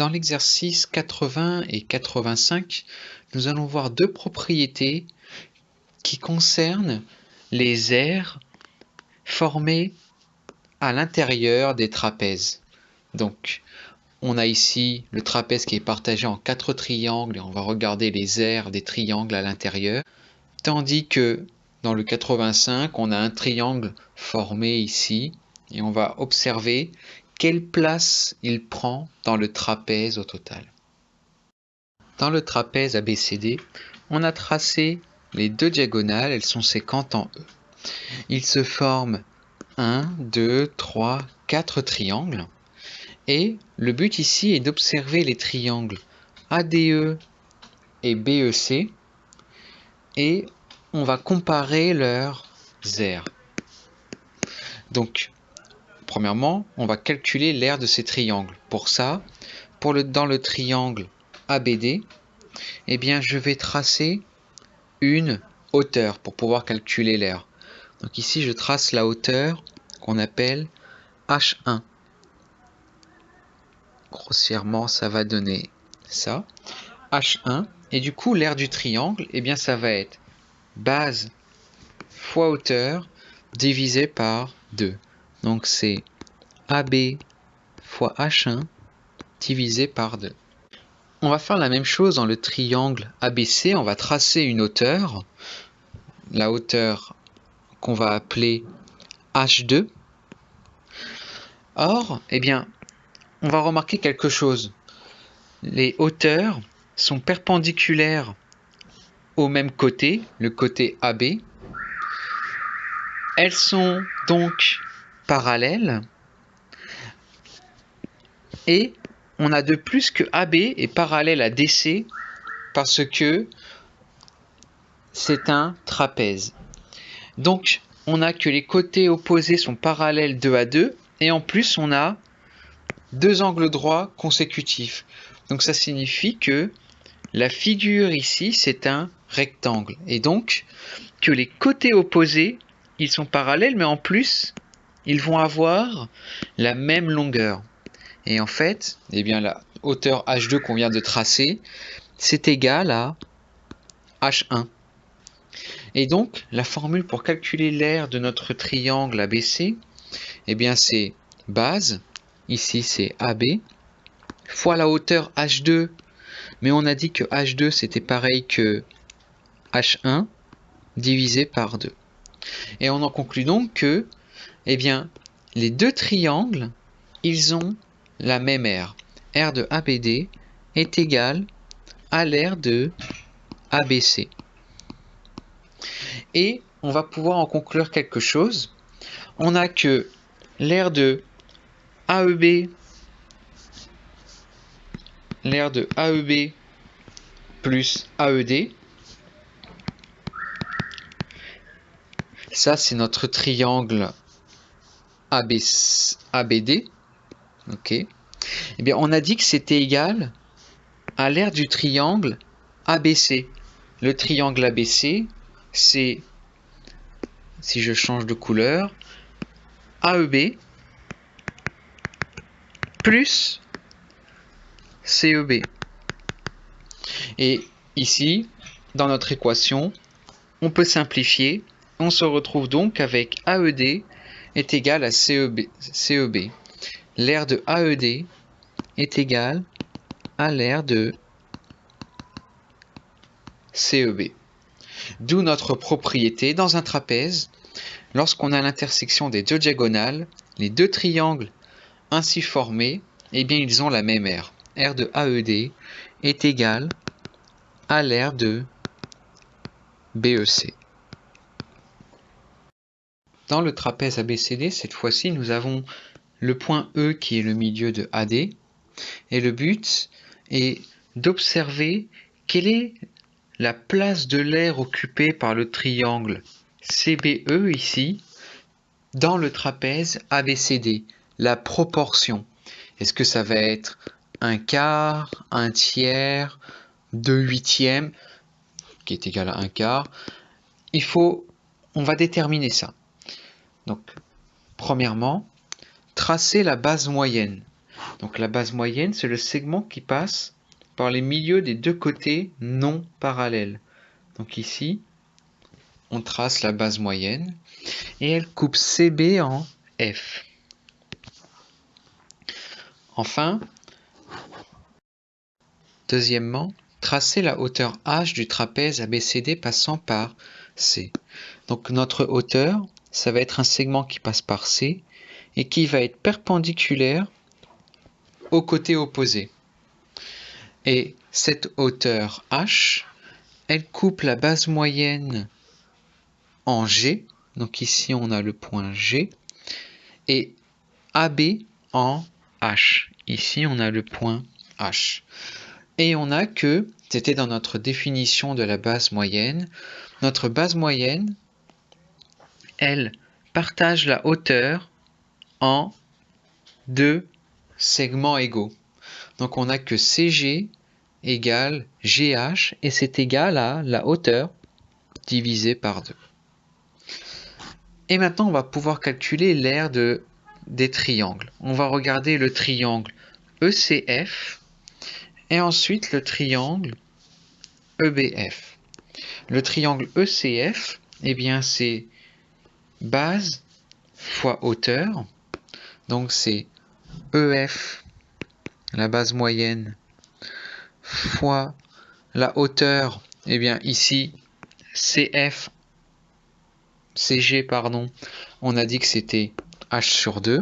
Dans l'exercice 80 et 85, nous allons voir deux propriétés qui concernent les aires formées à l'intérieur des trapèzes. Donc, on a ici le trapèze qui est partagé en 4 triangles et on va regarder les aires des triangles à l'intérieur. Tandis que dans le 85, on a un triangle formé ici et on va observer quelle place il prend dans le trapèze au total. Dans le trapèze ABCD, on a tracé les deux diagonales, elles sont séquentes en E. Il se forme 1, 2, 3, 4 triangles. Et le but ici est d'observer les triangles ADE et BEC et on va comparer leurs aires. Donc, premièrement, on va calculer l'aire de ces triangles. Pour ça, dans le triangle ABD, eh bien, je vais tracer une hauteur pour pouvoir calculer l'aire. Donc ici, je trace la hauteur qu'on appelle H1. Grossièrement, ça va donner ça, H1. Et du coup, l'aire du triangle, eh bien, ça va être base fois hauteur divisé par 2. Donc, c'est AB fois H1 divisé par 2. On va faire la même chose dans le triangle ABC. On va tracer une hauteur, la hauteur qu'on va appeler H2. Or, eh bien, on va remarquer quelque chose. Les hauteurs sont perpendiculaires au même côté, le côté AB. Elles sont donc parallèles. Et on a de plus que AB est parallèle à DC parce que c'est un trapèze. Donc, on a que les côtés opposés sont parallèles 2 à 2. Et en plus, on a deux angles droits consécutifs. Donc, ça signifie que la figure ici, c'est un rectangle. Et donc, que les côtés opposés, ils sont parallèles, mais en plus, ils vont avoir la même longueur. Et en fait, eh bien, la hauteur H2 qu'on vient de tracer, c'est égal à H1. Et donc, la formule pour calculer l'aire de notre triangle ABC, eh bien, c'est base, ici c'est AB, fois la hauteur H2, mais on a dit que H2 c'était pareil que H1 divisé par 2. Et on en conclut donc que, eh bien, les deux triangles, ils ont la même aire. Aire de ABD est égale à l'aire de ABC. Et on va pouvoir en conclure quelque chose. On a que l'aire de AEB plus AED, ça c'est notre triangle ABD. Ok. Eh bien, on a dit que c'était égal à l'aire du triangle ABC. Le triangle ABC, c'est, si je change de couleur, AEB plus CEB. Et ici, dans notre équation, on peut simplifier. On se retrouve donc avec AED est égal à CEB. L'aire de AED est égale à l'aire de CEB. D'où notre propriété dans un trapèze. Lorsqu'on a l'intersection des deux diagonales, les deux triangles ainsi formés, eh bien ils ont la même aire. Aire de AED est égale à l'aire de BEC. Dans le trapèze ABCD, cette fois-ci, nous avons le point E qui est le milieu de AD. Et le but est d'observer quelle est la place de l'aire occupée par le triangle CBE ici dans le trapèze ABCD, la proportion. Est-ce que ça va être un quart, un tiers, 2/8, qui est égal à un quart? On va déterminer ça. Donc, premièrement, tracer la base moyenne. Donc la base moyenne, c'est le segment qui passe par les milieux des deux côtés non parallèles. Donc ici, on trace la base moyenne et elle coupe CB en F. Enfin, deuxièmement, tracer la hauteur H du trapèze ABCD passant par C. Donc notre hauteur, ça va être un segment qui passe par C et qui va être perpendiculaire au côté opposé. Et cette hauteur H, elle coupe la base moyenne en G. Donc ici, on a le point G. Et AB en H. Ici, on a le point H. Et on a que, c'était dans notre définition de la base moyenne, notre base moyenne, elle partage la hauteur en deux segments égaux. Donc on a que CG égale GH et c'est égal à la hauteur divisée par 2. Et maintenant on va pouvoir calculer l'aire des triangles. On va regarder le triangle ECF et ensuite le triangle EBF. Le triangle ECF, eh bien c'est base fois hauteur. Donc c'est EF, la base moyenne, fois la hauteur, eh bien ici CF, CG pardon, on a dit que c'était H sur 2.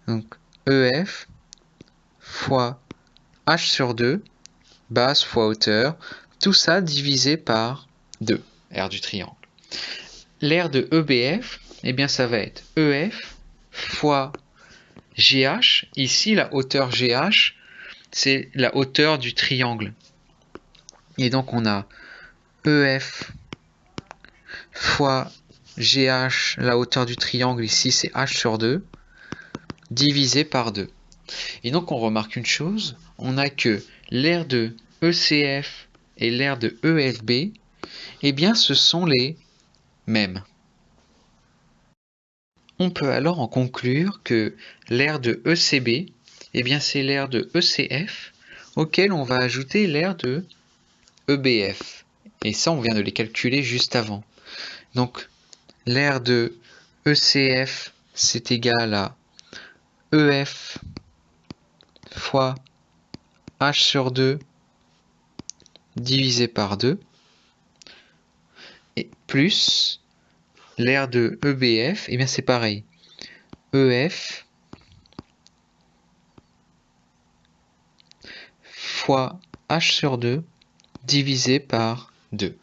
Donc EF fois H sur 2, base fois hauteur, tout ça divisé par 2, aire du triangle. L'aire de EBF, eh bien ça va être EF fois GH. Ici, la hauteur GH, c'est la hauteur du triangle. Et donc, on a EF fois GH, la hauteur du triangle, ici, c'est H sur 2, divisé par 2. Et donc, on remarque une chose, on a que l'aire de ECF et l'aire de EFB, eh bien, ce sont les mêmes. On peut alors en conclure que l'aire de ECB, eh bien c'est l'aire de ECF auquel on va ajouter l'aire de EBF. Et ça, on vient de les calculer juste avant. Donc, l'aire de ECF, c'est égal à EF fois H sur 2 divisé par 2, et plus l'aire de EBF, eh bien c'est pareil. EF fois H sur 2 divisé par 2.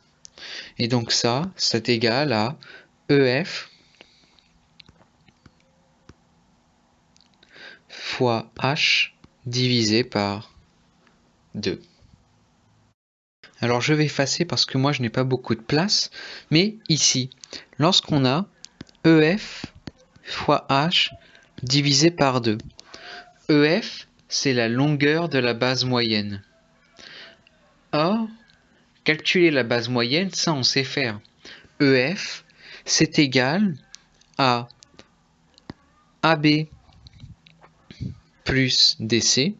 Et donc ça, c'est égal à EF fois H divisé par 2. Alors je vais effacer parce que moi je n'ai pas beaucoup de place, mais ici, lorsqu'on a EF fois H divisé par 2, EF c'est la longueur de la base moyenne. Or, calculer la base moyenne, ça on sait faire. EF c'est égal à AB plus DC,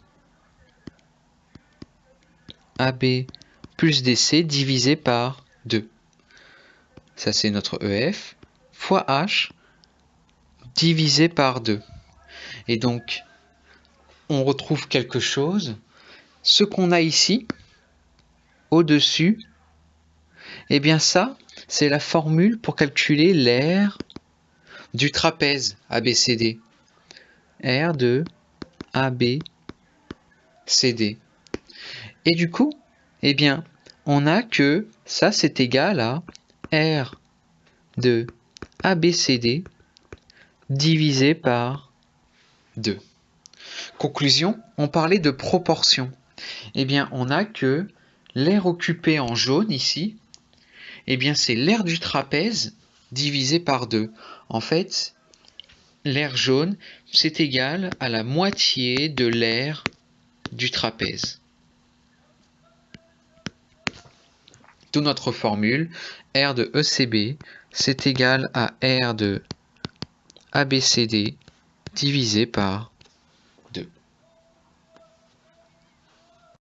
AB plus DC divisé par 2. Ça c'est notre EF, fois H divisé par 2. Et donc, on retrouve quelque chose. Ce qu'on a ici, au-dessus, eh bien ça, c'est la formule pour calculer l'aire du trapèze ABCD. Aire de ABCD. Et du coup, eh bien, on a que ça, c'est égal à R de ABCD divisé par 2. Conclusion, on parlait de proportion. Eh bien, on a que l'aire occupée en jaune ici, eh bien, c'est l'aire du trapèze divisé par 2. En fait, l'aire jaune, c'est égal à la moitié de l'aire du trapèze. D'où notre formule, R de ECB, c'est égal à R de ABCD divisé par